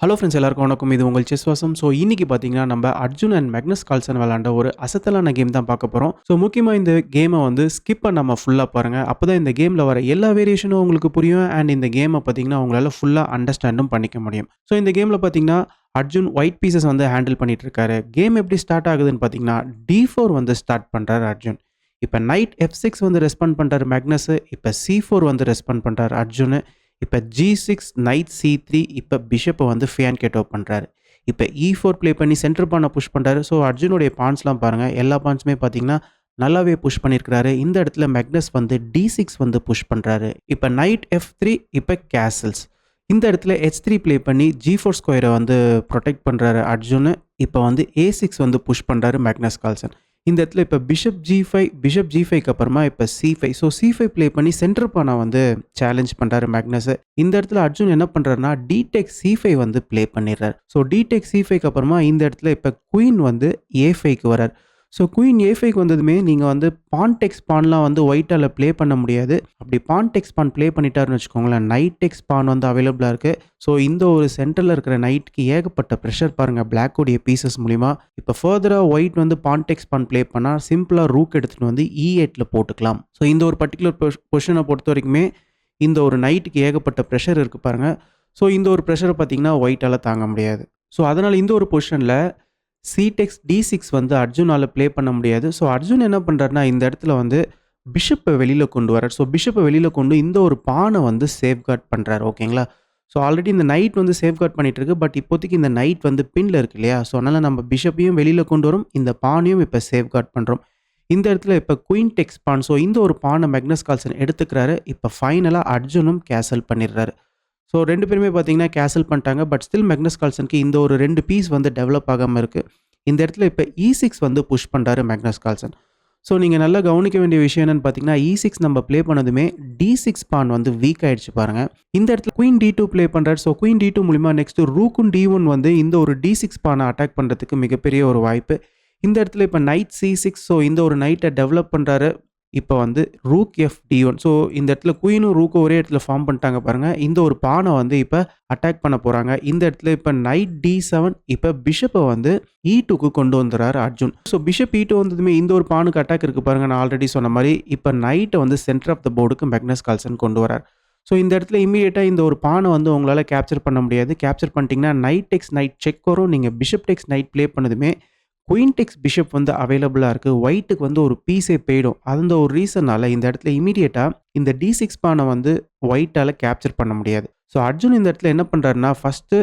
Hello friends எல்லாருக்கும் வணக்கம். இது உங்கள் செஸ் வாசம். ஸோ இன்னைக்கு பார்த்தீங்கன்னா, நம்ம அர்ஜுன் அண்ட் மேக்னஸ் கால்சன் விளையாண்ட ஒரு அசத்தலான கேம் தான் பார்க்க போறோம். ஸோ முக்கியமா இந்த கேமை வந்து ஸ்கிப் பண்ணாம ஃபுல்லா பாருங்க. அப்பதான் இந்த கேம்ல வர எல்லா வேரியேஷனும் உங்களுக்கு புரியும். அண்ட் இந்த கேமை பார்த்தீங்கன்னா, உங்களால ஃபுல்லா அண்டர்ஸ்டாண்டும் பண்ணிக்க முடியும். ஸோ இந்த கேம்ல பார்த்தீங்கன்னா, அர்ஜுன் ஒயிட் பீசஸ் வந்து ஹேண்டில் பண்ணிட்டு இருக்காரு. கேம் எப்படி ஸ்டார்ட் ஆகுதுன்னு பார்த்தீங்கன்னா, D4 வந்து ஸ்டார்ட் பண்றாரு அர்ஜுன். இப்ப நைட் F6 வந்து ரெஸ்பாண்ட் பண்றாரு மேக்னஸ். இப்ப C4 வந்து ரெஸ்பாண்ட் பண்றாரு அர்ஜுன். இப்போ G6 நைட் C3 இப்போ பிஷப்பை வந்து ஃபியான் கேட்டோ பண்ணுறாரு. இப்போ E4 ப்ளே பண்ணி சென்டர் பானை புஷ் பண்ணுறாரு. ஸோ அர்ஜுனுடைய பான்ஸ்லாம் பாருங்கள், எல்லா பான்ஸுமே பார்த்தீங்கன்னா நல்லாவே புஷ் பண்ணியிருக்கிறாரு. இந்த இடத்துல மேக்னஸ் வந்து D6 வந்து புஷ் பண்ணுறாரு. இப்போ நைட் F3 இப்போ கேசல்ஸ். இந்த இடத்துல H3 ப்ளே பண்ணி G4 ஸ்கொயரை வந்து ப்ரொடெக்ட் பண்ணுறாரு அர்ஜுன். இப்போ வந்து A6 வந்து புஷ் பண்ணுறாரு மேக்னஸ் கால்சன். இந்த இடத்துல இப்போ பிஷப் G5க்கு அப்புறமா இப்போ C5. ஸோ C5 ப்ளே பண்ணி சென்டர் பானை வந்து சேலஞ்ச் பண்ணுறாரு மேக்னஸ். இந்த இடத்துல அர்ஜுன் என்ன பண்ணுறாருன்னா D-Tech C5 வந்து ப்ளே பண்ணிடுறாரு. ஸோ D-Tech C5க்கு அப்புறமா இந்த இடத்துல இப்போ குயின் வந்து A5க்கு வரார். ஸோ குயின் A5க்கு வந்ததுமே நீங்கள் வந்து பான் டெக்ஸ் பான்லாம் வந்து ஒயிட்டால் ப்ளே பண்ண முடியாது. அப்படி பான் டெக்ஸ் பான் ப்ளே பண்ணிட்டாருன்னு வச்சுக்கோங்களேன், நைட் டெக்ஸ் பான் வந்து அவைலபிளாக இருக்குது. ஸோ இந்த ஒரு சென்டரில் இருக்கிற நைட்டுக்கு ஏகப்பட்ட ப்ரெஷர் பாருங்கள் பிளாக்கோடைய பீசஸ் மூலிமா. இப்போ ஃபர்தராக ஒயிட் வந்து பான் டெக்ஸ் பான் ப்ளே பண்ணால் சிம்பிளாக ரூக் எடுத்துகிட்டு வந்து E8ல் போட்டுக்கலாம். ஸோ இந்த ஒரு பர்டிகுலர் பொசிஷனை பொறுத்த வரைக்குமே இந்த ஒரு நைட்டுக்கு ஏகப்பட்ட ப்ரெஷர் இருக்குது பாருங்கள். ஸோ இந்த ஒரு ப்ரெஷரை பார்த்தீங்கன்னா ஒயிட்டால் தாங்க முடியாது. ஸோ அதனால் இந்த ஒரு பொசிஷனில் C-Tex D6 வந்து அர்ஜுனால் ப்ளே பண்ண முடியாது. ஸோ அர்ஜுன் என்ன பண்ணுறாருனா இந்த இடத்துல வந்து பிஷப்பை வெளியில் கொண்டு வரார். ஸோ பிஷப்பை வெளியில் கொண்டு இந்த ஒரு பானை வந்து சேஃப்கார்ட் பண்ணுறாரு. ஓகேங்களா? ஸோ ஆல்ரெடி இந்த நைட் வந்து சேஃப்கார்ட் பண்ணிட்டு இருக்கு. பட் இப்போதைக்கு இந்த நைட் வந்து பின்ல இருக்கு இல்லையா? ஸோ அதனால் நம்ம பிஷப்பையும் வெளியில் கொண்டு வரும், இந்த பானையும் இப்போ சேஃப்கார்ட் பண்ணுறோம். இந்த இடத்துல இப்போ குயின் டெக்ஸ் பான். ஸோ இந்த ஒரு பானை மேக்னஸ் கால்சன் எடுத்துக்கிறாரு. இப்போ ஃபைனலாக அர்ஜுனும் கேசல் பண்ணிடுறாரு. ஸோ 2 பேருமே பார்த்தீங்கன்னா கேன்சல் பண்ணிட்டாங்க. பட் ஸ்டில் மேக்னஸ் கால்சனுக்கு இந்த ஒரு 2 பீஸ் வந்து டெவலப் ஆகாமல் இருக்குது. இந்த இடத்துல இப்போ E6 வந்து புஷ் பண்ணுறாரு மேக்னஸ் கால்சன். ஸோ நீங்கள் நல்லா கவனிக்க வேண்டிய விஷயம் என்னென்னு பார்த்தீங்கன்னா, E6 நம்ம ப்ளே பண்ணதுமே D6 பான் வந்து வீக் ஆகிடுச்சு பாருங்கள். இந்த இடத்துல குயின் D2 ப்ளே பண்ணுறாரு. ஸோ குயின் D2 மூலிமா நெக்ஸ்ட்டு ரூக்கும் D1 வந்து இந்த ஒரு D6 பானை அட்டாக் பண்ணுறதுக்கு மிகப்பெரிய ஒரு வாய்ப்பு. இந்த இடத்துல இப்போ நைட் C6. ஸோ இந்த ஒரு நைட்டை டெவலப் பண்ணுறாரு. இப்போ வந்து ரூக் FD1. ஸோ இந்த இடத்துல குயினும் ரூக்கும் ஒரே இடத்துல ஃபார்ம் பண்ணிட்டாங்க பாருங்கள். இந்த ஒரு பானை வந்து இப்போ அட்டாக் பண்ண போகிறாங்க. இந்த இடத்துல இப்போ நைட் D7. இப்போ பிஷப்பை வந்து E2க்கு கொண்டு வந்துடுறாரு அர்ஜுன். ஸோ பிஷப் E2 வந்ததுமே இந்த ஒரு பானுக்கு அட்டாக் இருக்குது பாருங்கள். நான் ஆல்ரெடி சொன்ன மாதிரி இப்போ நைட்டை வந்து சென்டர் ஆஃப் த போர்டுக்கு மேக்னஸ் கால்சன் கொண்டு வரார். ஸோ இந்த இடத்துல இமீடியட்டாக இந்த ஒரு பானை வந்து உங்களால் கேப்சர் பண்ண முடியாது. கேப்சர் பண்ணிட்டீங்கன்னா நைட் டெக்ஸ் நைட் செக் வரும். நீங்கள் பிஷப் டெக்ஸ் நைட் ப்ளே பண்ணதுமே குயின் டெக்ஸ் பிஷப் வந்து அவைலபிளாக இருக்குது. ஒயிட்டுக்கு வந்து ஒரு பீஸே போயிடும். அந்த ஒரு ரீசனால் இந்த இடத்துல இமீடியட்டாக இந்த D6 பானை வந்து ஒயிட்டால் கேப்சர் பண்ண முடியாது. ஸோ அர்ஜுன் இந்த இடத்துல என்ன பண்ணுறாருன்னா, ஃபஸ்ட்டு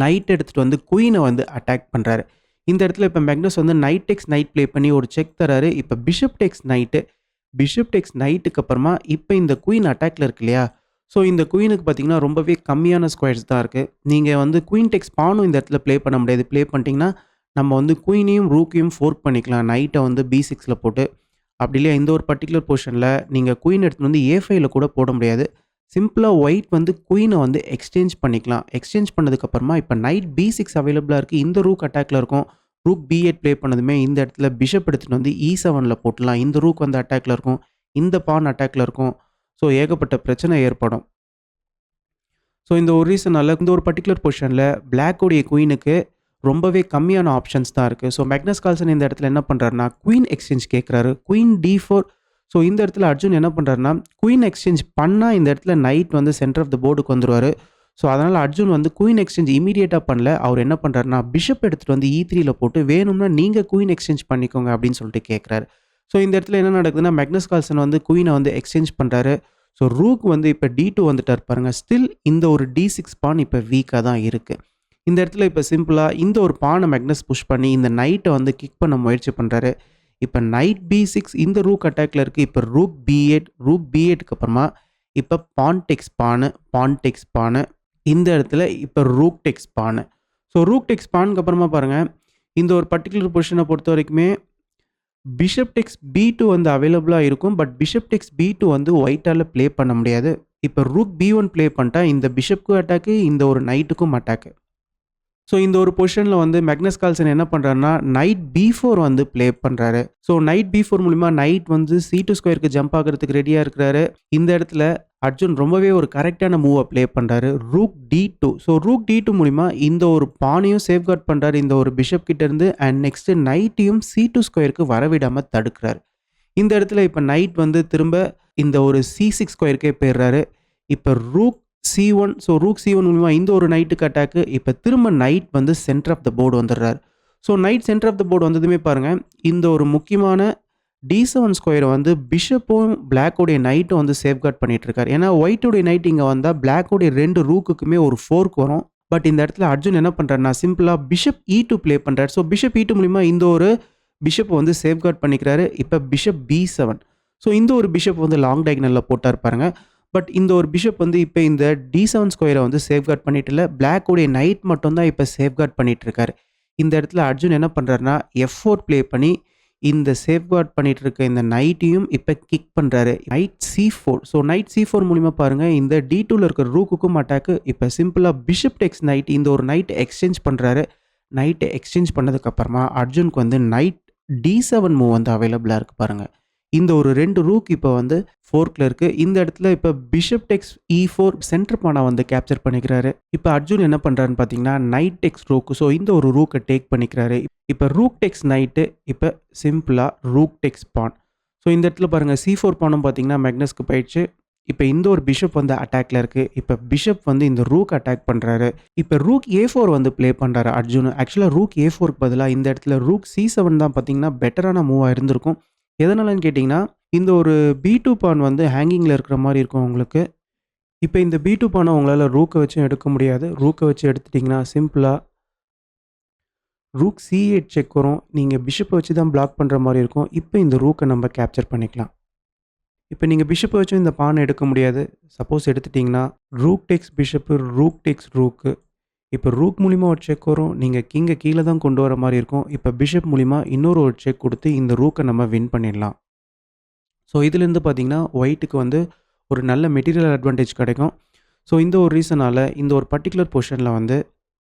நைட் எடுத்துகிட்டு வந்து குயினை வந்து அட்டாக் பண்ணுறாரு. இந்த இடத்துல இப்போ மேக்னஸ் வந்து நைட் டெக்ஸ் நைட் ப்ளே பண்ணி ஒரு செக் தராரு. இப்போ பிஷப் டெக்ஸ் நைட்டுக்கு அப்புறமா இப்போ இந்த குயின் அட்டாக்ல இருக்கு இல்லையா? ஸோ இந்த குயினுக்கு பார்த்தீங்கன்னா ரொம்பவே கம்மியான ஸ்கொயர்ஸ் தான் இருக்குது. நீங்கள் வந்து குயின் டெக்ஸ் பானும் இந்த இடத்துல ப்ளே பண்ண முடியாது. ப்ளே பண்ணிட்டீங்கன்னா நம்ம வந்து குயினையும் ரூக்கையும் ஃபோர்க் பண்ணிக்கலாம். நைட்டை வந்து B6ல் போட்டு. அப்படி இல்லையா இந்த ஒரு பர்டிகுலர் பொசிஷனில் நீங்கள் குயின் எடுத்துகிட்டு வந்து A5ல கூட போட முடியாது. சிம்பிளாக ஒயிட் வந்து குயினை வந்து எக்ஸ்சேஞ்ச் பண்ணிக்கலாம். எக்ஸ்சேஞ்ச் பண்ணதுக்கப்புறமா இப்போ நைட் B6 அவைலபிளாக இருக்குது. இந்த ரூக் அட்டாக்ல இருக்கும். ரூக் B8 ப்ளே பண்ணதுமே இந்த இடத்துல பிஷப் எடுத்துகிட்டு வந்து E7ல் போட்டலாம். இந்த ரூக் வந்து அட்டாக்ல இருக்கும். இந்த பான் அட்டாக்ல இருக்கும். ஸோ ஏகப்பட்ட பிரச்சனை ஏற்படும். ஸோ இந்த ஒரு ரீசனால் இந்த ஒரு பர்டிகுலர் பொசிஷனில் பிளாக்கோடைய குயினுக்கு ரொம்பவே கம்மியான ஆப்ஷன்ஸ் தான் இருக்குது. ஸோ மேக்னஸ் கால்சன் இந்த இடத்துல என்ன பண்ணுறாருனா குயின் எக்ஸ்சேஞ்ச் கேட்குறாரு. Queen D4. ஸோ இந்த இடத்துல அர்ஜுன் என்ன பண்ணுறாருனா குயின் எக்ஸ்சேஞ்ச் பண்ணால் இந்த இடத்துல நைட் வந்து சென்டர் ஆஃப் த போர்டுக்கு வந்துடுவார். ஸோ அதனால் அர்ஜுன் வந்து குயின் எக்ஸ்சேஞ்ச் இமீடியட்டாக பண்ணல. அவர் என்ன பண்ணுறாருனா பிஷப் எடுத்துகிட்டு வந்து E3ல போட்டு வேணும்னா நீங்கள் குயின் எக்ஸ்சேஞ்ச் பண்ணிக்கோங்க அப்படின்னு சொல்லிட்டு கேட்குறாரு. ஸோ இந்த இடத்துல என்ன நடக்குதுன்னா மேக்னஸ் கால்சன் வந்து குயினை வந்து எக்ஸ்சேஞ்ச் பண்ணுறாரு. ஸோ ரூக் வந்து இப்போ D2 வந்துட்டார் பாருங்கள். ஸ்டில் இந்த ஒரு D6 பான் இப்போ வீக்காக தான் இருக்குது. இந்த இடத்துல இப்போ சிம்பிளாக இந்த ஒரு பானை மேக்னஸ் புஷ் பண்ணி இந்த நைட்டை வந்து கிக் பண்ண முயற்சி பண்ணுறாரு. இப்போ நைட் B6 இந்த ரூக் அட்டாக்ல இருக்குது. இப்போ ரூக் B8க்கு அப்புறமா இப்போ பான் டெக்ஸ் பானு இந்த இடத்துல இப்போ rook takes pawn. So rook takes பானுக்கு அப்புறமா பாருங்கள், இந்த ஒரு பர்டிகுலர் பொசிஷனை பொறுத்த வரைக்குமே பிஷப் டெக்ஸ் B2 வந்து அவைலபிளாக இருக்கும். பட் பிஷப் டெக்ஸ் B2 வந்து ஒயிட்டால் ப்ளே பண்ண முடியாது. இப்போ ரூக் B1 ப்ளே பண்ணிட்டா இந்த பிஷப்புக்கும் அட்டாக்கு, இந்த ஒரு நைட்டுக்கும் அட்டாக்கு. ஸோ இந்த ஒரு பொசிஷனில் வந்து மேக்னஸ் கால்சன் என்ன பண்ணுறாருன்னா நைட் B4 வந்து ப்ளே பண்ணுறாரு. ஸோ நைட் B4 மூலிமா நைட் வந்து C2 ஸ்கொயருக்கு ஜம்ப் ஆகிறதுக்கு ரெடியாக இருக்கிறாரு. இந்த இடத்துல அர்ஜுன் ரொம்பவே ஒரு கரெக்டான மூவை ப்ளே பண்ணுறாரு. Rook D2. So rook D2 மூலிமா இந்த ஒரு பானையும் சேஃப்கார்ட் பண்ணுறாரு இந்த ஒரு பிஷப் கிட்டேருந்து. அண்ட் நெக்ஸ்ட்டு நைட்டையும் C2 ஸ்கொயருக்கு வரவிடாமல் தடுக்கிறாரு. இந்த இடத்துல இப்போ நைட் வந்து திரும்ப இந்த ஒரு C6 ஸ்கொயருக்கே போயிடுறாரு. இப்போ rook C1. So rook C1 மூலிமா இந்த ஒரு நைட்டுக்கு அட்டாக்கு. இப்போ திரும்ப நைட் வந்து சென்டர் ஆஃப் த போர்டு வந்துடுறாரு. So night centre of the board வந்ததுமே பாருங்கள், இந்த ஒரு முக்கியமான D7 ஸ்கொயரை வந்து பிஷப்பும் பிளாக்கோடைய நைட்டும் வந்து சேஃப்கார்ட் பண்ணிட்டு இருக்காரு. ஏன்னா ஒயிட்டோடைய நைட் இங்கே வந்தால் பிளாக்கோடைய 2 ரூக்குக்குமே ஒரு ஃபோர்க் வரும். பட் இந்த இடத்துல அர்ஜுன் என்ன பண்ணுறாருன்னா சிம்பிளாக பிஷப் E2 ப்ளே பண்ணுறாரு. ஸோ பிஷப் E2 மூலிமா இந்த ஒரு பிஷப் வந்து சேஃப்கார்ட் பண்ணிக்கிறாரு. இப்போ பிஷப் B7. ஸோ இந்த ஒரு பிஷப் வந்து லாங் டயகனலில் போட்டார் பாருங்க. பட் இந்த ஒரு பிஷப் வந்து இப்போ இந்த D7 ஸ்கொயரை வந்து சேஃப்கார்ட் பண்ணிட்டு இல்லை, பிளாக்கோடைய நைட் மட்டும் தான் இப்போ சேஃப்கார்ட் பண்ணிட்டு இருக்காரு. இந்த இடத்துல அர்ஜுன் என்ன பண்ணுறாருன்னா F4 ப்ளே பண்ணி இந்த சேஃப்கார்ட் பண்ணிட்டு இருக்க இந்த நைட்டையும் இப்போ கிக் பண்ணுறாரு. Night C4. So night C4 மூலிமா பாருங்கள் இந்த D2ல இருக்கிற ரூக்குக்கும் அட்டாக்கு. இப்போ சிம்பிளாக பிஷப் டெக்ஸ் நைட் இந்த ஒரு நைட் எக்ஸ்சேஞ்ச் பண்ணுறாரு. நைட்டை எக்ஸ்சேஞ்ச் பண்ணதுக்கப்புறமா அர்ஜுனுக்கு வந்து நைட் D7 மூவ் வந்து அவைலபிளாக இருக்குது பாருங்கள். இந்த ஒரு 2 ரூக் இப்போ வந்து ஃபோர்க்கில் இருக்குது. இந்த இடத்துல இப்போ பிஷப் டெக்ஸ் E4 சென்டர் பானா வந்து கேப்சர் பண்ணிக்கிறாரு. இப்போ அர்ஜுன் என்ன பண்ணுறாருன்னு பார்த்தீங்கன்னா நைட் டெக்ஸ் ரூக். ஸோ இந்த ஒரு ரூக்கை டேக் பண்ணிக்கிறாரு. இப்போ ரூக் டெக்ஸ் நைட்டு. இப்போ சிம்பிளாக ரூக் டெக்ஸ் பான். ஸோ இந்த இடத்துல பாருங்கள் C4 பானும் பார்த்தீங்கன்னா மேக்னஸ்க்கு போயிடுச்சு. இப்போ இந்த ஒரு பிஷப் வந்து அட்டாக்ல இருக்குது. இப்போ பிஷப் வந்து இந்த ரூக் அட்டாக் பண்ணுறாரு. இப்போ ரூக் A4 வந்து ப்ளே பண்ணுறாரு அர்ஜுன். ஆக்சுவலாக ரூக் A4க்கு பதிலாக இந்த இடத்துல ரூக் C7 தான் பார்த்தீங்கன்னா பெட்டரான மூவாக இருந்திருக்கும். எதனாலன்னு கேட்டிங்கன்னா இந்த ஒரு B2 பான் வந்து ஹேங்கிங்கில் இருக்கிற மாதிரி இருக்கும் உங்களுக்கு. இப்போ இந்த B2 பானை உங்களால் ரூக்கை வச்சும் எடுக்க முடியாது. ரூக்கை வச்சு எடுத்துட்டிங்கன்னா சிம்பிளாக ரூக் C8 செக் வரும். நீங்கள் பிஷப்பை வச்சு தான் பிளாக் பண்ணுற மாதிரி இருக்கும். இப்போ இந்த ரூக்கை நம்ம கேப்சர் பண்ணிக்கலாம். இப்போ நீங்கள் பிஷப்பை வச்சும் இந்த பானை எடுக்க முடியாது. சப்போஸ் எடுத்துட்டிங்கன்னா ரூக் டெக்ஸ் பிஷப்பு, ரூக் டெக்ஸ் ரூக்கு. இப்போ ரூக் மூலிமா ஒரு செக் வரும். நீங்கள் கிங்கை கீழே தான் கொண்டு வர மாதிரி இருக்கும். இப்போ பிஷப் மூலிமா இன்னொரு ஒரு செக் கொடுத்து இந்த ரூக்கை நம்ம வின் பண்ணிடலாம். ஸோ இதுலேருந்து பார்த்தீங்கன்னா ஒயிட்டுக்கு வந்து ஒரு நல்ல மெட்டீரியல் அட்வான்டேஜ் கிடைக்கும். ஸோ இந்த ஒரு ரீசனால் இந்த ஒரு பர்டிகுலர் பொசிஷனில் வந்து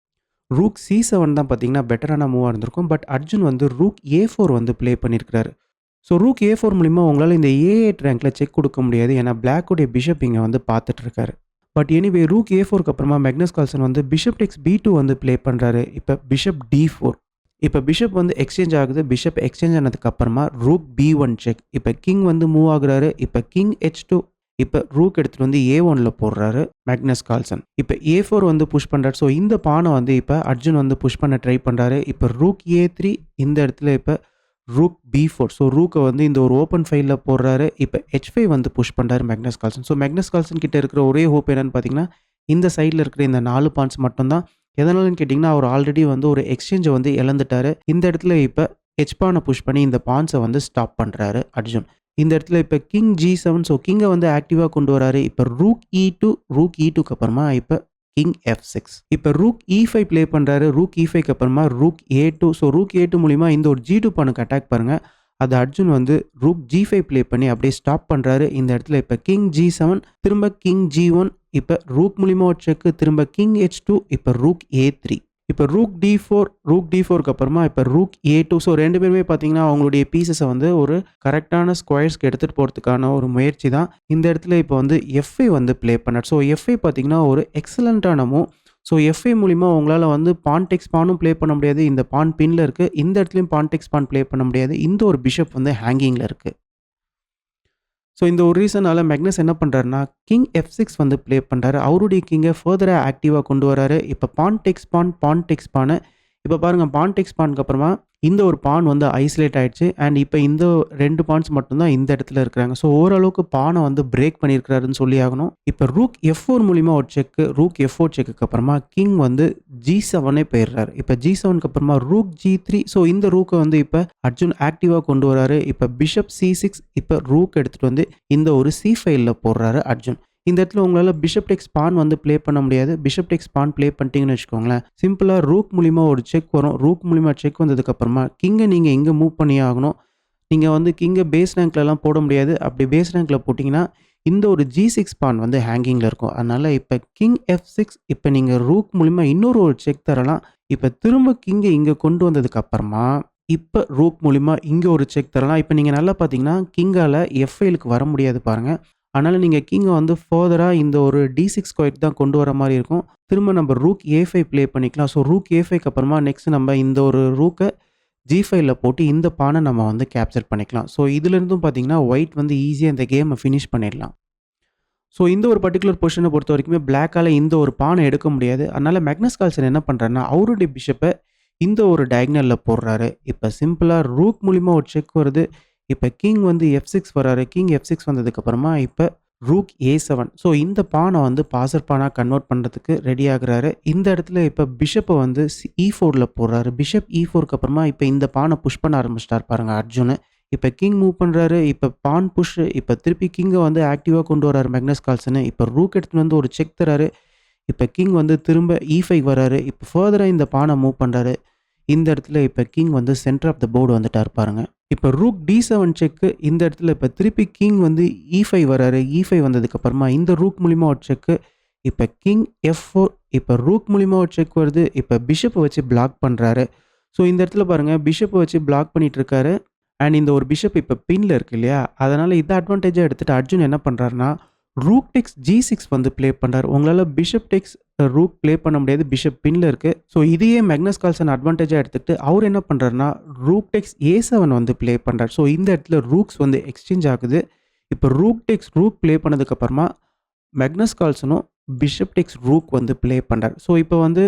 ரூக் C7 தான் பார்த்தீங்கன்னா பெட்டரான மூவாக இருந்திருக்கும். பட் அர்ஜுன் வந்து ரூக் A4 வந்து ப்ளே பண்ணியிருக்கிறாரு. ஸோ ரூக் A4 மூலிமா உங்களால் இந்த A8 ரேங்கில் செக் கொடுக்க முடியாது. ஏன்னா பிளாக்குடைய பிஷப் இங்கே வந்து பார்த்துட்ருக்காரு. பட் எனிவே ரூக் A4க்கு அப்புறமா மேக்னஸ் கால்சன் வந்து பிஷப் டெக்ஸ் B2 வந்து ப்ளே பண்ணுறாரு. இப்போ பிஷப் D4. இப்போ பிஷப் வந்து எக்ஸ்சேஞ்ச் ஆகுது. பிஷப் எக்ஸ்சேஞ்ச் ஆனதுக்கு அப்புறமா ரூக் B1 செக். இப்போ கிங் வந்து மூவ் ஆகுறாரு. இப்போ கிங் H2. இப்போ ரூக் எடுத்துகிட்டு வந்து A1ல போடுறாரு மேக்னஸ் கால்சன். இப்போ A4 வந்து புஷ் பண்ணுறாரு. ஸோ இந்த பானை வந்து இப்போ அர்ஜுன் வந்து புஷ் பண்ண ட்ரை பண்ணுறாரு. இப்போ ரூக் A3. இந்த இடத்துல இப்போ ரூக் B4. ஸோ ரூக்கை வந்து இந்த ஒரு ஓப்பன் ஃபைலில் போடுறாரு. இப்போ H5 வந்து புஷ் பண்ணுறாரு Magnus Carlsen. So Magnus Carlsen கிட்ட இருக்கிற ஒரே ஹோப் என்னன்னு பார்த்தீங்கன்னா இந்த சைடில் இருக்கிற இந்த 4 பாயிண்ட்ஸ் மட்டும்தான். எதனாலன்னு கேட்டிங்கன்னா அவர் ஆல்ரெடி வந்து ஒரு எக்ஸ்சேஞ்சை வந்து இழந்துட்டாரு. இந்த இடத்துல இப்போ ஹெச் பானை புஷ் பண்ணி இந்த பாயிண்ட்ஸை வந்து ஸ்டாப் பண்ணுறாரு அர்ஜுன். இந்த இடத்துல இப்போ கிங் G7. ஸோ கிங்கை வந்து ஆக்டிவாக கொண்டு வராரு. இப்போ ரூக் E2. ரூக் E2க்கு அப்புறமா இப்போ கிங் F6. இப்போ ரூக் E5 ப்ளே பண்ணுறாரு. ரூக் E5க்கு அப்புறமா rook A2. So rook A2 மூலிமா இந்த ஒரு G2 பானுக்கு அட்டாக் பாருங்கள். அது அர்ஜுன் வந்து ரூக் G5 ப்ளே பண்ணி அப்படியே ஸ்டாப் பண்ணுறாரு. இந்த இடத்துல இப்போ கிங் G7. திரும்ப கிங் G1. இப்போ ரூக் மூலிமா ஒரு செக்கு. திரும்ப கிங் H2. இப்போ ரூக் A3. இப்போ ரூக் D4. ரூக் D4க்கு அப்புறமா இப்போ ரூக் A2. ஸோ 2 பேருமே பார்த்தீங்கன்னா அவங்களுடைய பீசஸை வந்து ஒரு கரெக்டான ஸ்கொயர்ஸ்க்கு எடுத்துகிட்டு போகிறதுக்கான ஒரு முயற்சி தான். இந்த இடத்துல இப்போ வந்து F5 வந்து ப்ளே பண்ணார். ஸோ F5 பார்த்தீங்கன்னா ஒரு எக்ஸலண்ட்டான மூவ். ஸோ F5 மூலிமா உங்களால் வந்து பான் டெக்ஸ் பானும் ப்ளே பண்ண முடியாது. இந்த பான் பின்னில் இருக்குது. இந்த இடத்துலையும் பான் டெக்ஸ் பான் ப்ளே பண்ண முடியாது. இந்த ஒரு பிஷப் வந்து ஹேங்கிங்கில் இருக்குது. ஸோ இந்த ஒரு ரீசனால் மேக்னஸ் என்ன பண்ணுறாருன்னா கிங் F6 வந்து ப்ளே பண்ணுறாரு. அவருடைய கிங்கை ஃபர்தராக ஆக்டிவாக கொண்டு வராரு. இப்போ பான் டெக்ஸ் பான், பான் டெக்ஸ் பானு. இப்போ பாருங்கள் பான் டெக்ஸ் பானுக்கு அப்புறமா இந்த ஒரு பான் வந்து ஐசோலேட் ஆகிடுச்சு. அண்ட் இப்போ இந்த 2 பான்ஸ் மட்டும்தான் இந்த இடத்துல இருக்கிறாங்க. ஸோ ஓரளவுக்கு பானை வந்து பிரேக் பண்ணியிருக்கிறாருன்னு சொல்லி ஆகணும். இப்போ ரூக் F4 மூலிமா ஒரு செக்கு. ரூக் F4 செக்குக்கு அப்புறமா கிங் வந்து G7 போயிடுறாரு. இப்போ G7க்கு அப்புறமா ரூக் G3. ஸோ இந்த ரூக்கை வந்து இப்போ அர்ஜுன் ஆக்டிவாக கொண்டு வராரு. இப்போ பிஷப் C6. இப்போ ரூக் எடுத்துகிட்டு வந்து இந்த ஒரு C5ல போடுறாரு அர்ஜுன். இந்த இடத்துல உங்களால் பிஷப் டெக்ஸ் பான் வந்து ப்ளே பண்ண முடியாது. பிஷப் டெக்ஸ் பான் ப்ளே பண்ணிட்டீங்கன்னு வச்சுக்கோங்களேன், சிம்பிளாக ரூக் மூலிமா ஒரு செக் வரும். ரூக் மூலிமா செக் வந்ததுக்கப்புறமா கிங்கை நீங்கள் இங்கே மூவ் பண்ணி ஆகணும். நீங்கள் வந்து கிங்கை பேஸ் ரேங்க்லலாம் போட முடியாது. அப்படி பேஸ் ரேங்க்கில் போட்டிங்கன்னா இந்த ஒரு G6 பான் வந்து ஹேங்கிங்கில் இருக்கும். அதனால் இப்போ கிங் F6 இப்போ நீங்கள் ரூக் மூலிமா இன்னொரு ஒரு செக் தரலாம். இப்போ திரும்ப கிங்கை இங்கே கொண்டு வந்ததுக்கு அப்புறமா இப்போ ரூக் மூலிமா இங்கே ஒரு செக் தரலாம். இப்போ நீங்கள் நல்லா பார்த்தீங்கன்னா கிங்கால் F5க்கு வர முடியாது பாருங்கள். அதனால் நீங்கள் கிங்கை வந்து ஃபர்தராக இந்த ஒரு D6 ஸ்கொயருக்கு தான் கொண்டு வர மாதிரி இருக்கும். திரும்ப நம்ம ரூக் A5 ப்ளே பண்ணிக்கலாம். ஸோ ரூக் A5க்கு அப்புறமா நெக்ஸ்ட் நம்ம இந்த ஒரு ரூக்கை G5ல போட்டு இந்த பானை நம்ம வந்து கேப்சர் பண்ணிக்கலாம். ஸோ இதுலேருந்தும் பார்த்தீங்கன்னா ஒயிட் வந்து ஈஸியாக இந்த கேமை ஃபினிஷ் பண்ணிடலாம். ஸோ இந்த ஒரு பர்ட்டிகுலர் பொசிஷனை பொறுத்த வரைக்குமே பிளாக்கால் இந்த ஒரு பானை எடுக்க முடியாது. அதனால் மேக்னஸ் கால்சன் என்ன பண்ணுறாருன்னா அவருடைய பிஷப்பை இந்த ஒரு டயக்னலில் போடுறாரு. இப்போ சிம்பிளாக ரூக் மூலிமா ஒரு செக் வருது. இப்போ கிங் வந்து F6 வராரு. கிங் F6 வந்ததுக்கப்புறமா இப்போ ரூக் A7. ஸோ இந்த பானை வந்து பாசர் பானாக கன்வெர்ட் பண்ணுறதுக்கு ரெடி ஆகுறாரு. இந்த இடத்துல இப்போ பிஷப்பை வந்து E4ல் போடுறாரு. பிஷப் E4க்கு அப்புறமா இப்போ இந்த பானை புஷ் பண்ண ஆரம்பிச்சிட்டார் பாருங்கள் அர்ஜுன். இப்போ கிங் மூவ் பண்ணுறாரு. இப்போ பான் புஷ். இப்போ திருப்பி கிங்கை வந்து ஆக்டிவாக கொண்டு வராரு மேக்னஸ் கால்சன். இப்போ ரூக் எடுத்துகிட்டு வந்து ஒரு செக் தராரு. இப்போ கிங் வந்து திரும்ப E5 வராரு. இப்போ ஃபர்தராக இந்த பானை மூவ் பண்ணுறாரு. இந்த இடத்துல இப்போ கிங் வந்து சென்டர் ஆஃப் த போர்டு வந்துட்டார் பாருங்க. இப்போ ரூக் D7 செக்கு. இந்த இடத்துல இப்போ திருப்பி கிங் வந்து E5 வராரு. E5 வந்ததுக்கப்புறமா இந்த ரூக் மூலிமா ஒரு செக்கு. இப்போ கிங் F4. இப்போ ரூக் மூலிமா ஒரு செக் வருது. இப்போ பிஷப்பை வச்சு பிளாக் பண்ணுறாரு. ஸோ இந்த இடத்துல பாருங்கள் பிஷப்பை வச்சு பிளாக் பண்ணிட்டு இருக்காரு. அண்ட் இந்த ஒரு பிஷப் இப்போ பின்னில் இருக்குது இல்லையா, அதனால் இதை அட்வான்டேஜாக எடுத்துகிட்டு அர்ஜுன் என்ன பண்ணுறாருனா ரூக் டெக்ஸ் G6 வந்து ப்ளே பண்ணுறாரு. உங்களால் பிஷப் டெக்ஸ் ரூக் ப்ளே பண்ண முடியாது, பிஷப் பின்னில் இருக்குது. ஸோ இதையே மேக்னஸ் கால்சன் அட்வான்டேஜாக எடுத்துகிட்டு அவர் என்ன பண்ணுறாருனா ரூக் டெக்ஸ் A7 வந்து ப்ளே பண்ணுறாரு. ஸோ இந்த இடத்துல ரூக்ஸ் வந்து எக்ஸ்சேஞ்ச் ஆகுது. இப்போ ரூக் டெக்ஸ் ரூக் ப்ளே பண்ணதுக்கப்புறமா மேக்னஸ் கால்சனும் பிஷப் டெக்ஸ் ரூக் வந்து ப்ளே பண்ணுறாரு. ஸோ இப்போ வந்து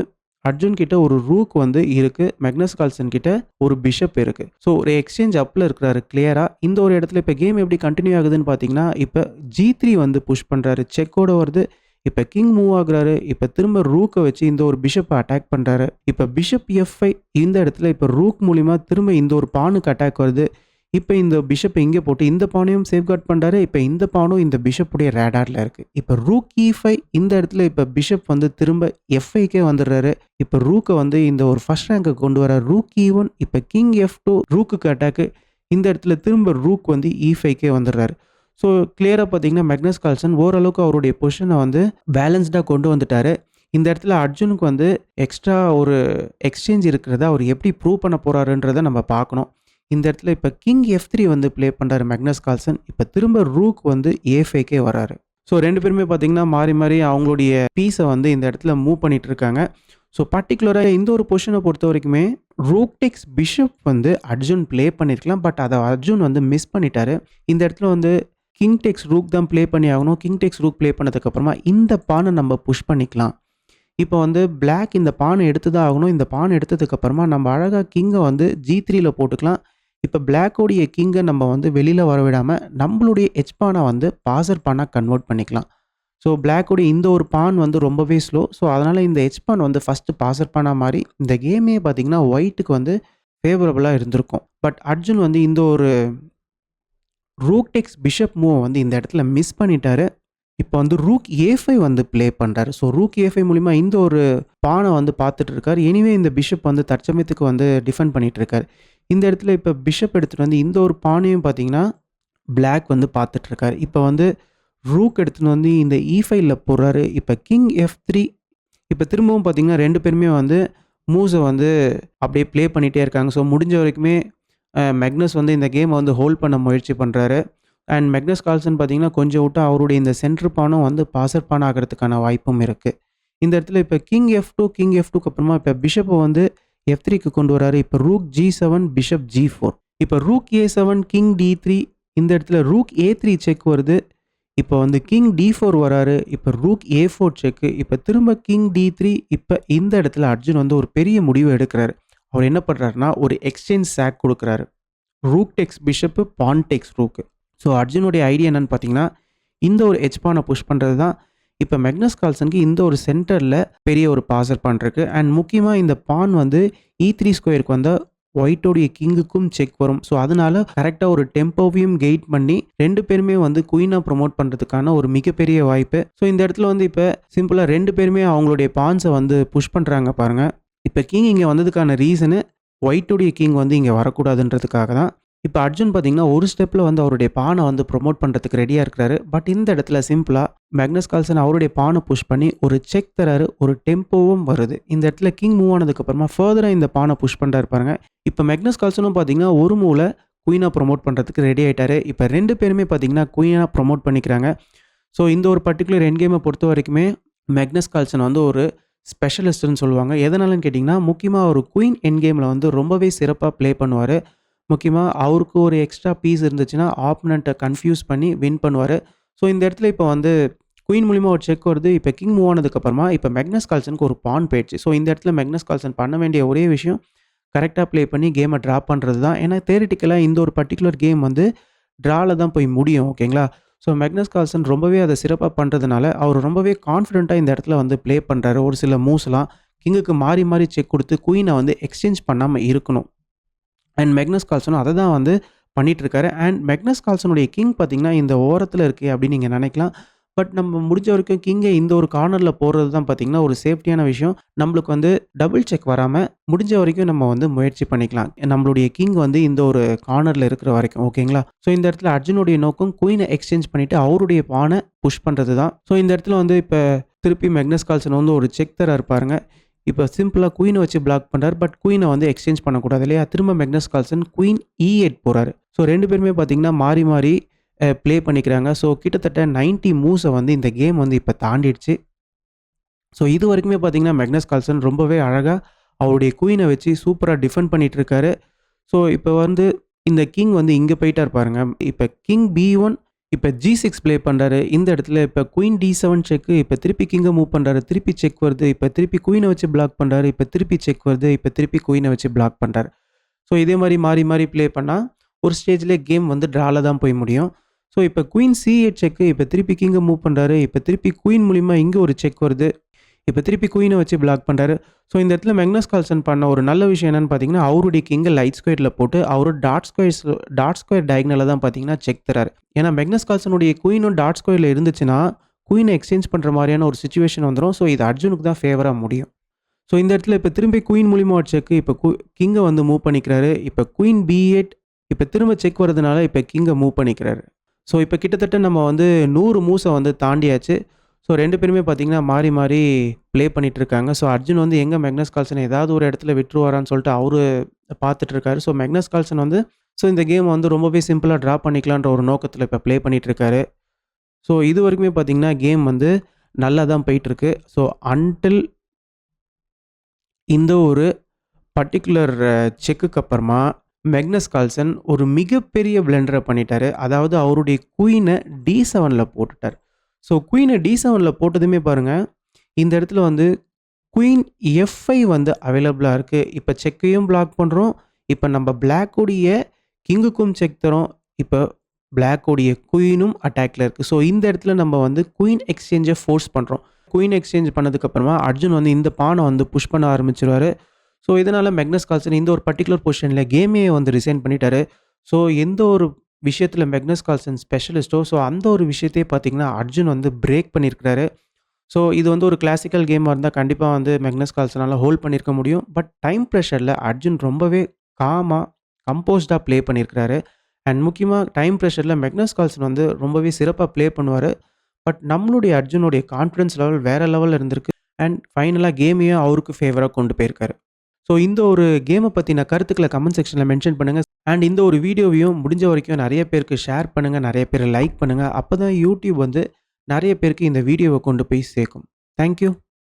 அர்ஜுன் கிட்ட ஒரு ரூக் வந்து இருக்குது. மேக்னஸ் கால்சன் கிட்ட ஒரு பிஷப் இருக்குது. ஸோ ஒரு எக்ஸ்சேஞ்ச் அப்பில் இருக்கிறாரு கிளியராக. இந்த ஒரு இடத்துல இப்போ கேம் எப்படி கண்டினியூ ஆகுதுன்னு பார்த்தீங்கன்னா இப்போ G3 வந்து புஷ் பண்ணுறாரு. செக்கோட வருது. இப்போ கிங் மூவ் ஆகுறாரு. இப்போ திரும்ப ரூக்கை வச்சு இந்த ஒரு பிஷப்பை அட்டாக் பண்ணுறாரு. இப்போ பிஷப் F5 இந்த இடத்துல இப்போ ரூக் மூலிமா திரும்ப இந்த ஒரு பானுக்கு அட்டாக் வருது. இப்போ இந்த பிஷப் இங்கே போட்டு இந்த பானையும் சேஃப்கார்ட் பண்ணுறாரு. இப்போ இந்த பானும் இந்த பிஷப்புடைய ரேடாரில் இருக்குது. இப்போ ரூக் E5 இந்த இடத்துல இப்போ பிஷப் வந்து திரும்ப F5க்கே வந்துடுறாரு. இப்போ ரூக்கை வந்து இந்த ஒரு ஃபர்ஸ்ட் ரேங்கை கொண்டு வர ரூக் E1. இப்போ கிங் F2 ரூக்குக்கு அட்டாக்கு. இந்த இடத்துல திரும்ப ரூக் வந்து E5க்கே வந்துடுறாரு. ஸோ கிளியராக பார்த்தீங்கன்னா மேக்னஸ் கால்சன் ஓரளவுக்கு அவருடைய பொசிஷனை வந்து பேலன்ஸ்டாக கொண்டு வந்துட்டார். இந்த இடத்துல அர்ஜுனுக்கு வந்து எக்ஸ்ட்ரா ஒரு எக்ஸ்சேஞ்ச் இருக்கிறத அவர் எப்படி ப்ரூவ் பண்ண போகிறாருன்றதை நம்ம பார்க்கணும். இந்த இடத்துல இப்போ கிங் F3 வந்து ப்ளே பண்ணுறாரு மேக்னஸ் கால்சன். இப்போ திரும்ப ரூக் வந்து A5க்கே வராரு. ஸோ ரெண்டு பேருமே பார்த்தீங்கன்னா மாறி மாறி அவங்களுடைய பீஸை வந்து இந்த இடத்துல மூவ் பண்ணிட்டு இருக்காங்க. ஸோ பர்டிகுலராக இந்த ஒரு பொசிஷனை பொறுத்த வரைக்குமே ரூக் டெக்ஸ் பிஷப் வந்து அர்ஜுன் ப்ளே பண்ணியிருக்கலாம். பட் அதை அர்ஜுன் வந்து மிஸ் பண்ணிட்டாரு. இந்த இடத்துல வந்து கிங் டெக்ஸ் ரூக் தான் ப்ளே பண்ணி ஆகணும். கிங் டெக்ஸ் ரூக் ப்ளே பண்ணதுக்கப்புறமா இந்த பானை நம்ம புஷ் பண்ணிக்கலாம். இப்போ வந்து பிளாக் இந்த பானை எடுத்து தான் ஆகணும். இந்த பானை எடுத்ததுக்கப்புறமா நம்ம அழகாக கிங்கை வந்து G3ல போட்டுக்கலாம். இப்போ பிளாக்கோடைய கிங்கை நம்ம வந்து வெளியில் வர விடாமல் நம்மளுடைய எச் பானை வந்து பாசர் பானாக கன்வெர்ட் பண்ணிக்கலாம். ஸோ பிளாக்கோடைய இந்த ஒரு பான் வந்து ரொம்பவே ஸ்லோ. ஸோ அதனால் இந்த எச் பான் வந்து ஃபஸ்ட்டு பாசர் பானாக மாறி இந்த கேமே பார்த்திங்கன்னா ஒயிட்டுக்கு வந்து ஃபேவரபுளாக இருந்திருக்கும். பட் அர்ஜுன் வந்து இந்த ஒரு ரூக் டெக்ஸ் பிஷப் மூவ் வந்து இந்த இடத்துல மிஸ் பண்ணிட்டாரு. இப்போ வந்து ரூக் A5 வந்து ப்ளே பண்ணுறாரு. ஸோ ரூக் A5 மூலிமா இந்த ஒரு பானை வந்து பார்த்துட்டு இருக்காரு. எனிவே இந்த பிஷப் வந்து தற்சமயத்துக்கு வந்து டிஃபெண்ட் பண்ணிட்டு இருக்காரு. இந்த இடத்துல இப்போ பிஷப் எடுத்துகிட்டு வந்து இந்த ஒரு பானையும் பார்த்தீங்கன்னா பிளாக் வந்து பார்த்துட்ருக்காரு. இப்போ வந்து ரூக் எடுத்துகிட்டு வந்து இந்த E5ல போடுறாரு. இப்போ கிங் F3. இப்போ திரும்பவும் பார்த்தீங்கன்னா ரெண்டு பேருமே வந்து மூவ்ஸை வந்து அப்படியே ப்ளே பண்ணிகிட்டே இருக்காங்க. ஸோ முடிஞ்ச வரைக்குமே மேக்னஸ் வந்து இந்த கேமை வந்து ஹோல்ட் பண்ண முயற்சி பண்ணுறாரு. அண்ட் மேக்னஸ் கால்சன் பார்த்தீங்கன்னா கொஞ்சம் விட்டு அவருடைய இந்த சென்டர் பானும் வந்து பாசர் பான் ஆகிறதுக்கான வாய்ப்பும் இருக்குது. இந்த இடத்துல இப்போ கிங் F2க்கு அப்புறமா இப்போ பிஷப்பை வந்து F3க்கு கொண்டு வராரு. இப்போ ரூக் G7 பிஷப் G4. இப்போ ரூக் A7 கிங் D3. இந்த இடத்துல ரூக் A3 செக் வருது. இப்போ வந்து கிங் D4 வராரு. இப்போ ரூக் A4 செக்கு. இப்போ திரும்ப கிங் D3. இப்போ இந்த இடத்துல அர்ஜுன் வந்து ஒரு பெரிய முடிவு எடுக்கிறாரு. அவர் என்ன பண்ணுறாருனா ஒரு எக்ஸ்சேஞ்ச் சாக் கொடுக்குறாரு. ரூக் டெக்ஸ் பிஷப்பு பான் டெக்ஸ் ரூக்கு. ஸோ அர்ஜுனுடைய ஐடியா என்னன்னு பார்த்தீங்கன்னா இந்த ஒரு எச் பானை புஷ் பண்ணுறது தான். இப்போ மேக்னஸ் கால்சனுக்கு இந்த ஒரு சென்டரில் பெரிய ஒரு பாசர் பான் இருக்குது. அண்ட் முக்கியமாக இந்த பான் வந்து E3 ஸ்கொயருக்கு வந்தால் ஒயிட்டோடைய கிங்குக்கும் செக் வரும். ஸோ அதனால கரெக்டாக ஒரு டெம்போவையும் கெயிட் பண்ணி ரெண்டு பேருமே வந்து குயினாக ப்ரொமோட் பண்ணுறதுக்கான ஒரு மிகப்பெரிய வாய்ப்பு. ஸோ இந்த இடத்துல வந்து இப்போ சிம்பிளாக ரெண்டு பேருமே அவங்களுடைய பான்ஸை வந்து புஷ் பண்ணுறாங்க பாருங்கள். இப்போ கிங் இங்கே வந்ததுக்கான ரீசனு ஒயிட்டோடைய கிங் வந்து இங்கே வரக்கூடாதுன்றதுக்காக தான். இப்ப அர்ஜுன் பார்த்தீங்கன்னா, ஒரு ஸ்டெப்ல வந்து அவருடைய பான வந்து ப்ரமோட் பண்றதுக்கு ரெடியா இருக்கிறாரு. பட் இந்த இடத்துல சிம்பிளா மேக்னஸ் கால்சன் அவருடைய பான புஷ் பண்ணி ஒரு செக் தராரு. ஒரு டெம்போவும் வருது. இந்த இடத்துல கிங் மூவ் ஆனதுக்கு அப்புறமா ஃபர்தரா இந்த பான புஷ் பண்றாரு பாருங்க. இப்ப மேக்னஸ் கால்சனும் பார்த்தீங்கன்னா, ஒரு மூவ்ல குயினா ப்ரமோட் பண்றதுக்கு ரெடி ஆயிட்டாரு. இப்ப 2 பேருமே பார்த்தீங்கன்னா, குயினா ப்ரமோட் பண்ணிக்கிறாங்க. ஸோ இந்த ஒரு பர்ட்டிகுலர் எண்ட் கேமை பொறுத்த வரைக்குமே மேக்னஸ் கால்சன் வந்து ஒரு ஸ்பெஷலிஸ்ட்ன்னு சொல்லுவாங்க. எதனாலன்னு கேட்டிங்கன்னா, முக்கியமா ஒரு குயின் எண்ட் கேமில் வந்து ரொம்பவே சிறப்பா ப்ளே பண்ணுவாரு. முக்கியமா அவருக்கு ஒரு எக்ஸ்ட்ரா பீஸ் இருந்துச்சுன்னா, ஆப்போனன்ட்ட கன்ஃப்யூஸ் பண்ணி வின் பண்ணுவாரு. ஸோ இந்த இடத்துல இப்போ வந்து குயின் மூலியமா ஒரு செக் வருது. இப்போ கிங் மூவ் ஆனதுக்கப்புறமா இப்போ மேக்னஸ் கால்சனுக்கு ஒரு பான் போயிடுச்சு. ஸோ இந்த இடத்துல மேக்னஸ் கால்சன் பண்ண வேண்டிய ஒரே விஷயம் கரெக்ட்டா ப்ளே பண்ணி கேமை ட்ரா பண்றது தான். ஏன்னா தியரிட்டிக்கலா இந்த ஒரு பர்ட்டிகுலர் கேம் வந்து ட்ரால தான் போய் முடியும். ஓகேங்களா? ஸோ மேக்னஸ் கால்சன் ரொம்பவே அத சிறப்பா பண்றதுனால, அவர் ரொம்பவே கான்ஃபிடென்ட்டா இந்த இடத்துல வந்து ப்ளே பண்றாரு. ஒரு சில மூவ்ஸ்லாம் கிங்குக்கு மாறி மாறி செக் குடுத்து குயின வந்து எக்ஸ்சேஞ்ச் பண்ணாம இருக்கணும். அண்ட் மேக்னஸ் கால்சனும் அத தான் வந்து பண்ணிட்டுருக்காரு. அண்ட் மேக்னஸ் கால்சனுடைய கிங் பார்த்தீங்கன்னா, இந்த ஓரத்தில இருக்கே அப்படின்னு நீங்க நெனைக்கலாம். பட் நம்ம முடிஞ்ச வரைக்கும் கிங்க இந்த ஒரு கார்னர்ல போடுறது தான் பார்த்தீங்கன்னா, ஒரு சேஃப்டியான விஷயம். நம்மளுக்கு வந்து டபுள் செக் வராம முடிஞ்ச வரைக்கும் நம்ம வந்து முயற்சி பண்ணிக்கலாம். நம்மளுடைய கிங் வந்து இந்த ஒரு கார்னர்ல இருக்கிற வரைக்கும். ஓகேங்களா? ஸோ இந்த இடத்துல அர்ஜுனுடைய நோக்கம் குயின எக்ஸ்சேஞ்ச் பண்ணிட்டு அவருடைய பான புஷ் பண்றது தான். ஸோ இந்த இடத்துல வந்து இப்ப திருப்பி மேக்னஸ் கால்சன் வந்து ஒரு செக் தராரு பாருங்க. இப்போ சிம்பிளா குயின வச்சு பிளாக் பண்றாரு. பட் குயின வந்து எக்ஸ்சேஞ்ச் பண்ணக்கூடாது இல்லையா? திரும்ப மேக்னஸ் கால்சன் குயின் E8 போறாரு. ஸோ 2 பேருமே பார்த்தீங்கன்னா, மாறி மாறி ப்ளே பண்ணிக்கிறாங்க. ஸோ கிட்டத்தட்ட 90 மூவ்ஸ வந்து இந்த கேம் வந்து இப்ப தாண்டிடுச்சு. ஸோ இதுவரைக்குமே பார்த்தீங்கன்னா, மேக்னஸ் கால்சன் ரொம்பவே அழகா அவருடைய குயின வச்சு சூப்பரா டிஃபெண்ட் பண்ணிட்டு இருக்காரு. ஸோ இப்ப வந்து இந்த கிங் வந்து இங்க போயிட்டாரு பாருங்க. இப்ப கிங் B1 இப்ப G6 ப்ளே பண்றாரு. இந்த இடத்துல இப்ப குயின் D7 செக். இப்ப திருப்பி கிங்க மூவ் பண்றாரு. திருப்பி செக் வருது. இப்ப திருப்பி குயின வச்சு பிளாக் பண்றாரு. இப்ப திருப்பி செக் வருது. இப்ப திருப்பி குயின வச்சு பிளாக் பண்றாரு. ஸோ இதே மாரி மாறி மாறி ப்ளே பண்ணா ஒரு ஸ்டேஜ்ல கேம் வந்து ட்ரால தான் போய் முடியும். ஸோ இப்ப குயின் C8 செக். இப்ப திருப்பி கிங்க மூவ் பண்றாரு. இப்ப திருப்பி குயின் மூலியமா இங்க ஒரு செக் வருது. இப்ப திருப்பி குயின வச்சு பிளாக் பண்றாரு. ஸோ இந்த இடத்துல மேக்னஸ் கால்சன் பண்ண ஒரு நல்ல விஷயம் என்னன்னு பார்த்தீங்கன்னா, அவருடைய கிங்க லைட் ஸ்கொயர்ல போட்டு அவரு டாட் ஸ்கொயர் டயகனல்ல தான் பார்த்தீங்கன்னா செக் தராரு. ஏன்னா மேக்னஸ் கால்சனுடைய குயினும் டாட் ஸ்கொயர்ல இருந்துச்சுன்னா, குயின எக்ஸ்சேஞ்ச் பண்ற மாரியான ஒரு சிச்சுவேஷன் வந்துரும். ஸோ இது அர்ஜுனுக்கு தான் ஃபேவரா முடியும். ஸோ இந்த இடத்துல இப்ப திரும்பி குயின் மூலியமா ஒரு செக். இப்ப கிங்க வந்து மூவ் பண்ணிக்கிறாரு. இப்ப குயின் B8 இப்ப திரும்ப செக் வரதுனால இப்ப கிங்க மூவ் பண்ணிக்கிறாரு. ஸோ இப்ப கிட்டத்தட்ட நம்ம வந்து 100 மூவ்ஸ வந்து தாண்டியாச்சு. ஸோ 2 பேருமே பார்த்தீங்கன்னா, மாறி மாறி ப்ளே பண்ணிட்டு இருக்காங்க. ஸோ அர்ஜுன் வந்து எங்க மேக்னஸ் கால்சன் ஏதாவது ஒரு இடத்துல விட்டுருவாரான்னு சொல்லிட்டு அவரு பார்த்துட்டு இருக்காரு. ஸோ மேக்னஸ் கால்சன் வந்து இந்த கேம் வந்து ரொம்பவே சிம்பிளா ட்ரா பண்ணிக்கலான்ற ஒரு நோக்கத்துல இப்ப ப்ளே பண்ணிட்டு இருக்காரு. ஸோ இதுவரைக்குமே பார்த்தீங்கன்னா, கேம் வந்து நல்லா தான் போயிட்டுருக்கு. ஸோ அன்டில் இந்த ஒரு பர்ட்டிகுலர் செக்குக்கு அப்புறமா மேக்னஸ் கால்சன் ஒரு மிகப்பெரிய பிளண்டர பண்ணிட்டாரு. அதாவது அவருடைய குயின D7ல போட்டுட்டாரு. ஸோ குயின D7ல போட்டதுமே பாருங்க, இந்த இடத்துல வந்து குயின் F5 வந்து அவைலபிளா இருக்கு. இப்ப செக்கையும் பிளாக் பண்றோம். இப்ப நம்ம பிளாக்குடைய கிங்குக்கும் செக் தரோம். இப்ப பிளாக்குடைய குயினும் அட்டாக்ல இருக்கு. ஸோ இந்த இடத்துல நம்ம வந்து குயின் எக்ஸ்சேஞ்ச ஃபோர்ஸ் பண்றோம். குயின் எக்ஸ்சேஞ்ச் பண்ணதுக்கு அப்புறமா அர்ஜுன் வந்து இந்த பான வந்து புஷ் பண்ண ஆரம்பிச்சுருவாரு. ஸோ இதனால மேக்னஸ் கால்சன் இந்த ஒரு பர்ட்டிகுலர் பொசிஷன்ல கேமையே வந்து ரிசைன் பண்ணிட்டாரு. ஸோ எந்த ஒரு விஷயத்துல மேக்னஸ் கால்சன் ஸ்பெஷலிஸ்ட்டோ, ஸோ அந்த ஒரு விஷயத்தையே பார்த்தீங்கன்னா, அர்ஜுன் வந்து பிரேக் பண்ணியிருக்கிறாரு. ஸோ இது வந்து ஒரு கிளாசிக்கல் கேமா இருந்தா கண்டிப்பா வந்து மேக்னஸ் கால்சனால ஹோல்ட் பண்ணியிருக்க முடியும். பட் டைம் பிரஷர்ல அர்ஜுன் ரொம்பவே காமா, கம்போஸ்டா ப்ளே பண்ணியிருக்கிறாரு. அண்ட் முக்கியமா டைம் பிரஷர்ல மேக்னஸ் கால்சன் வந்து ரொம்பவே சிறப்பா ப்ளே பண்ணுவாரு. பட் நம்மளுடைய அர்ஜுனுடைய கான்ஃபிடன்ஸ் லெவல் வேற லெவல்ல இருந்திருக்கு. அண்ட் ஃபைனலா கேமையும் அவருக்கு ஃபேவரா கொண்டு போயிருக்காரு. ஸோ இந்த ஒரு கேம பத்தின கருத்துக்கள கமெண்ட் செக்ஷன்ல மென்ஷன் பண்ணுங்க. அண்ட் இந்த ஒரு வீடியோவையும் முடிஞ்ச வரைக்கும் நெறைய பேருக்கு ஷேர் பண்ணுங்க. நெறைய பேர் லைக் பண்ணுங்க. அப்பதான் யூடியூப் வந்து நெறைய பேருக்கு இந்த வீடியோவ கொண்டு போய் சேர்க்கும். Thank you.